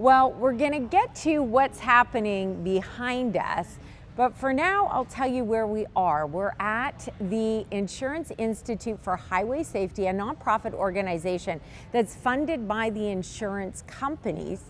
Well, we're gonna get to what's happening behind us, but for now, I'll tell you where we are. We're at the Insurance Institute for Highway Safety, a nonprofit organization that's funded by the insurance companies.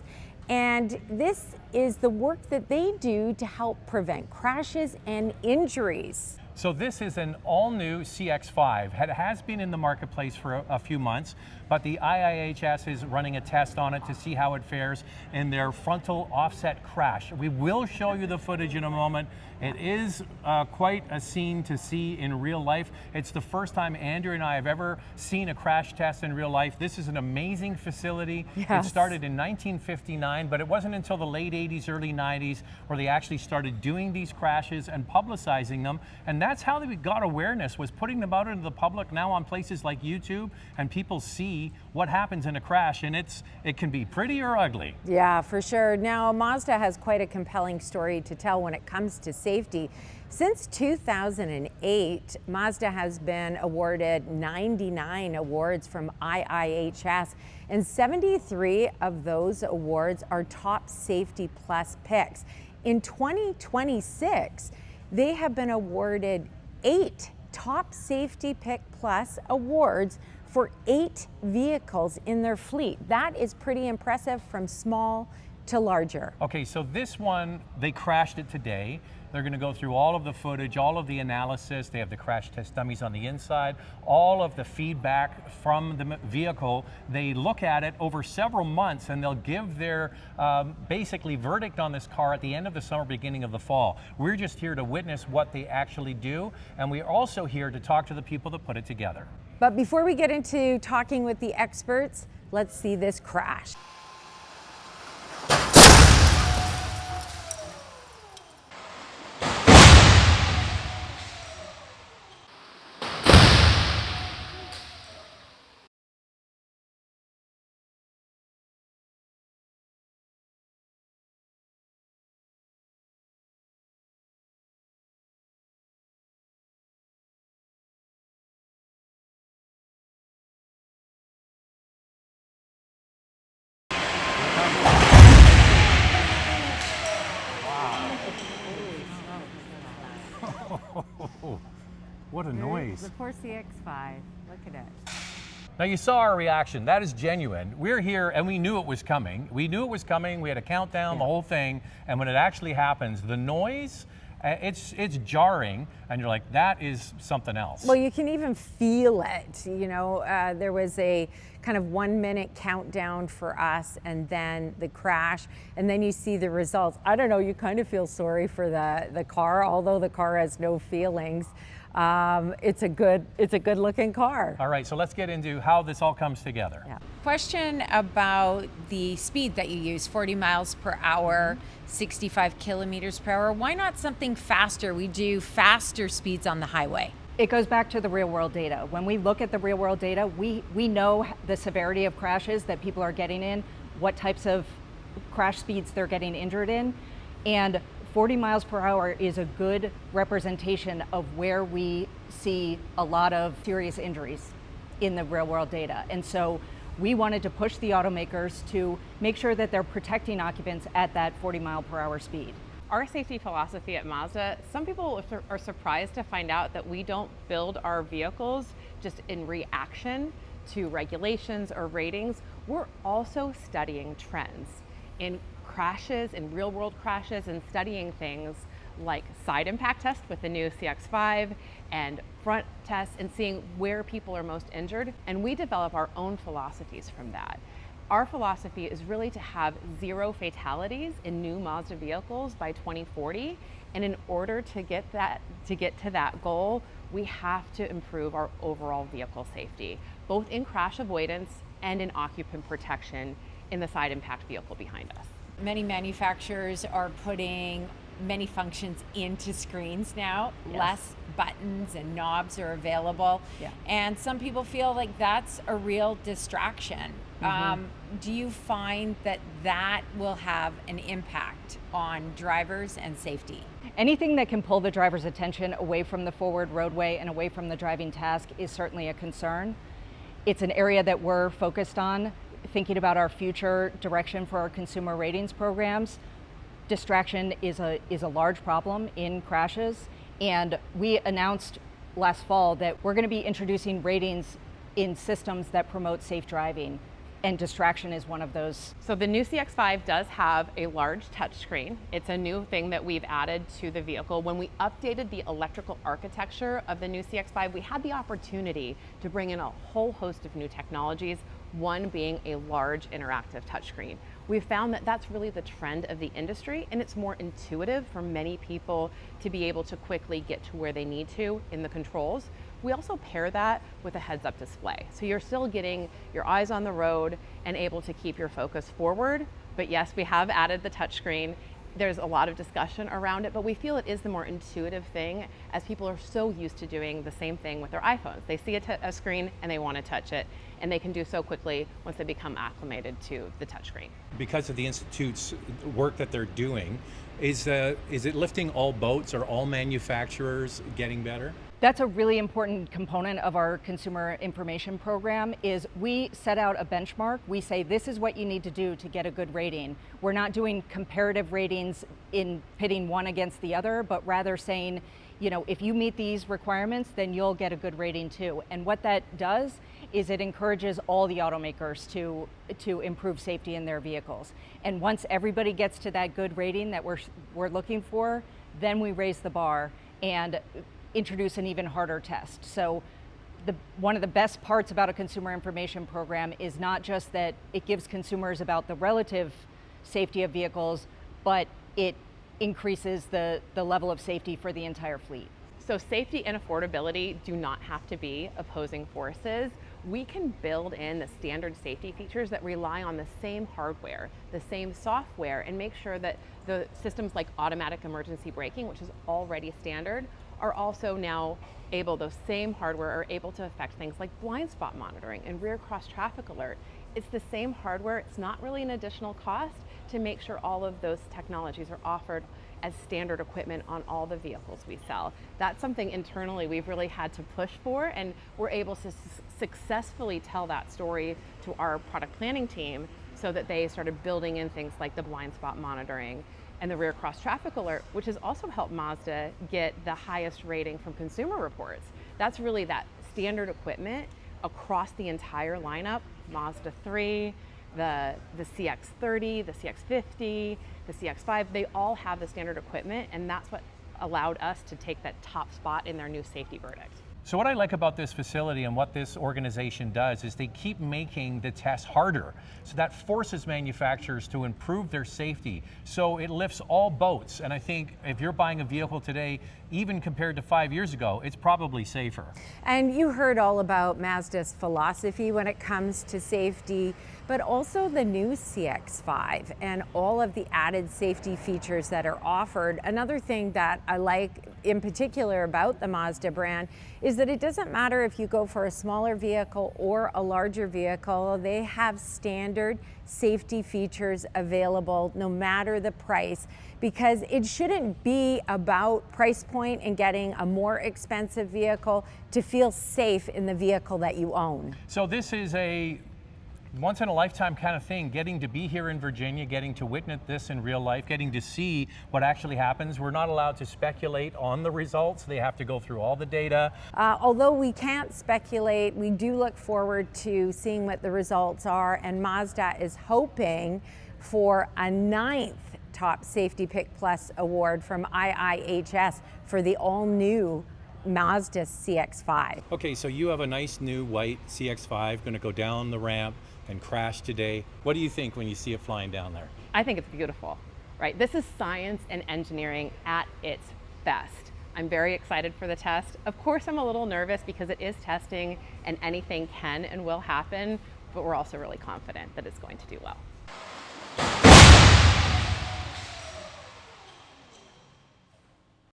And this is the work that they do to help prevent crashes and injuries. So this is an all-new CX-5. It has been in the marketplace for a few months, but the IIHS is running a test on it to see how it fares in their frontal offset crash. We will show you the footage in a moment. It is quite a scene to see in real life. It's the first time Andrew and I have ever seen a crash test in real life. This is an amazing facility. Yes. It started in 1959, but it wasn't until the late 80s, early 90s where they actually started doing these crashes and publicizing them. And that's how we got awareness, was putting them out into the public now on places like YouTube, and people see what happens in a crash, and it can be pretty or ugly. Yeah, for sure. Now, Mazda has quite a compelling story to tell when it comes to safety. Since 2008, Mazda has been awarded 99 awards from IIHS, and 73 of those awards are Top Safety Plus picks. In 2026, they have been awarded 8 Top Safety Pick Plus awards for 8 vehicles in their fleet. That is pretty impressive, from small to larger. Okay, so this one, they crashed it today. They're going to go through all of the footage, all of the analysis. They have the crash test dummies on the inside, all of the feedback from the vehicle. They look at it over several months, and they'll give their basically verdict on this car at the end of the summer, beginning of the fall. We're just here to witness what they actually do, and we're also here to talk to the people that put it together. But before we get into talking with the experts, let's see this crash. What a noise. The poor CX-5, look at it. Now you saw our reaction. That is genuine. We're here and we knew it was coming. We knew it was coming. We had a countdown, the whole thing. And when it actually happens, the noise, it's jarring, and you're like, that is something else. Well, you can even feel it. You know, there was a kind of 1 minute countdown for us, and then the crash, and then you see the results. I don't know, you kind of feel sorry for the car, although the car has no feelings. It's a good looking car. All right, so let's get into how this all comes together. Yeah. Question about the speed that you use, 40 miles per hour, 65 kilometers per hour. Why not something faster? We do faster speeds on the highway. It goes back to the real world data. When we look at the real world data, we know the severity of crashes that people are getting in, what types of crash speeds they're getting injured in, and 40 miles per hour is a good representation of where we see a lot of serious injuries in the real world data. And so we wanted to push the automakers to make sure that they're protecting occupants at that 40 mile per hour speed. Our safety philosophy at Mazda, some people are surprised to find out that we don't build our vehicles just in reaction to regulations or ratings. We're also studying trends in crashes, in real world crashes, and studying things like side impact test with the new CX-5 and front tests, and seeing where people are most injured. And we develop our own philosophies from that. Our philosophy is really to have 0 fatalities in new Mazda vehicles by 2040. And in order to get to that goal, we have to improve our overall vehicle safety, both in crash avoidance and in occupant protection in the side impact vehicle behind us. Many manufacturers are putting many functions into screens now. Yes. Less buttons and knobs are available. Yeah. And some people feel like that's a real distraction. Do you find that that will have an impact on drivers and safety? Anything that can pull the driver's attention away from the forward roadway and away from the driving task is certainly a concern. It's an area that we're focused on. thinking about our future direction for our consumer ratings programs, distraction is a large problem in crashes, and we announced last fall that we're going to be introducing ratings in systems that promote safe driving, and distraction is one of those. So the new CX-5 does have a large touchscreen. It's a new thing that we've added to the vehicle. When we updated the electrical architecture of the new CX-5, we had the opportunity to bring in a whole host of new technologies, one being a large interactive touchscreen. We've found that that's really the trend of the industry, and it's more intuitive for many people to be able to quickly get to where they need to in the controls. We also pair that with a heads-up display. So you're still getting your eyes on the road and able to keep your focus forward. But yes, we have added the touchscreen. There's a lot of discussion around it, but we feel it is the more intuitive thing, as people are so used to doing the same thing with their iPhones. They see a screen and they want to touch it, and they can do so quickly once they become acclimated to the touchscreen. Because of the Institute's work that they're doing, is it lifting all boats? Are all manufacturers getting better? That's a really important component of our consumer information program. Is we set out a benchmark. We say this is what you need to do to get a good rating. We're not doing comparative ratings in pitting one against the other, but rather saying, you know, if you meet these requirements, then you'll get a good rating too. And what that does is it encourages all the automakers to improve safety in their vehicles. And once everybody gets to that good rating that we're looking for, then we raise the bar and introduce an even harder test. So one of the best parts about a consumer information program is not just that it gives consumers about the relative safety of vehicles, but it increases the level of safety for the entire fleet. So safety and affordability do not have to be opposing forces. We can build in the standard safety features that rely on the same hardware, the same software, and make sure that the systems like automatic emergency braking, which is already standard, are also now able, those same hardware are able to affect things like blind spot monitoring and rear cross traffic alert. It's the same hardware, it's not really an additional cost to make sure all of those technologies are offered as standard equipment on all the vehicles we sell. That's something internally we've really had to push for, and we're able to successfully tell that story to our product planning team so that they started building in things like the blind spot monitoring and the rear cross traffic alert, which has also helped Mazda get the highest rating from Consumer Reports. That's really that standard equipment across the entire lineup, Mazda 3, the CX-30, the CX-50, the CX-5, they all have the standard equipment, and that's what allowed us to take that top spot in their new safety verdict. So what I like about this facility and what this organization does is they keep making the test harder. So that forces manufacturers to improve their safety. So it lifts all boats. And I think if you're buying a vehicle today, even compared to 5 years ago, it's probably safer. And you heard all about Mazda's philosophy when it comes to safety, but also the new CX-5 and all of the added safety features that are offered. Another thing that I like in particular about the Mazda brand is that it doesn't matter if you go for a smaller vehicle or a larger vehicle, they have standard safety features available no matter the price, because it shouldn't be about price point and getting a more expensive vehicle to feel safe in the vehicle that you own. So this is a once in a lifetime kind of thing, getting to be here in Virginia, getting to witness this in real life, getting to see what actually happens. We're not allowed to speculate on the results. They have to go through all the data. Although we can't speculate, we do look forward to seeing what the results are, and Mazda is hoping for a 9th Top Safety Pick Plus award from IIHS for the all-new Mazda CX-5. Okay, so you have a nice new white CX-5 going to go down the ramp and crash today. What do you think when you see it flying down there? I think it's beautiful, right? This is science and engineering at its best. I'm very excited for the test. Of course, I'm a little nervous because it is testing and anything can and will happen, but we're also really confident that it's going to do well.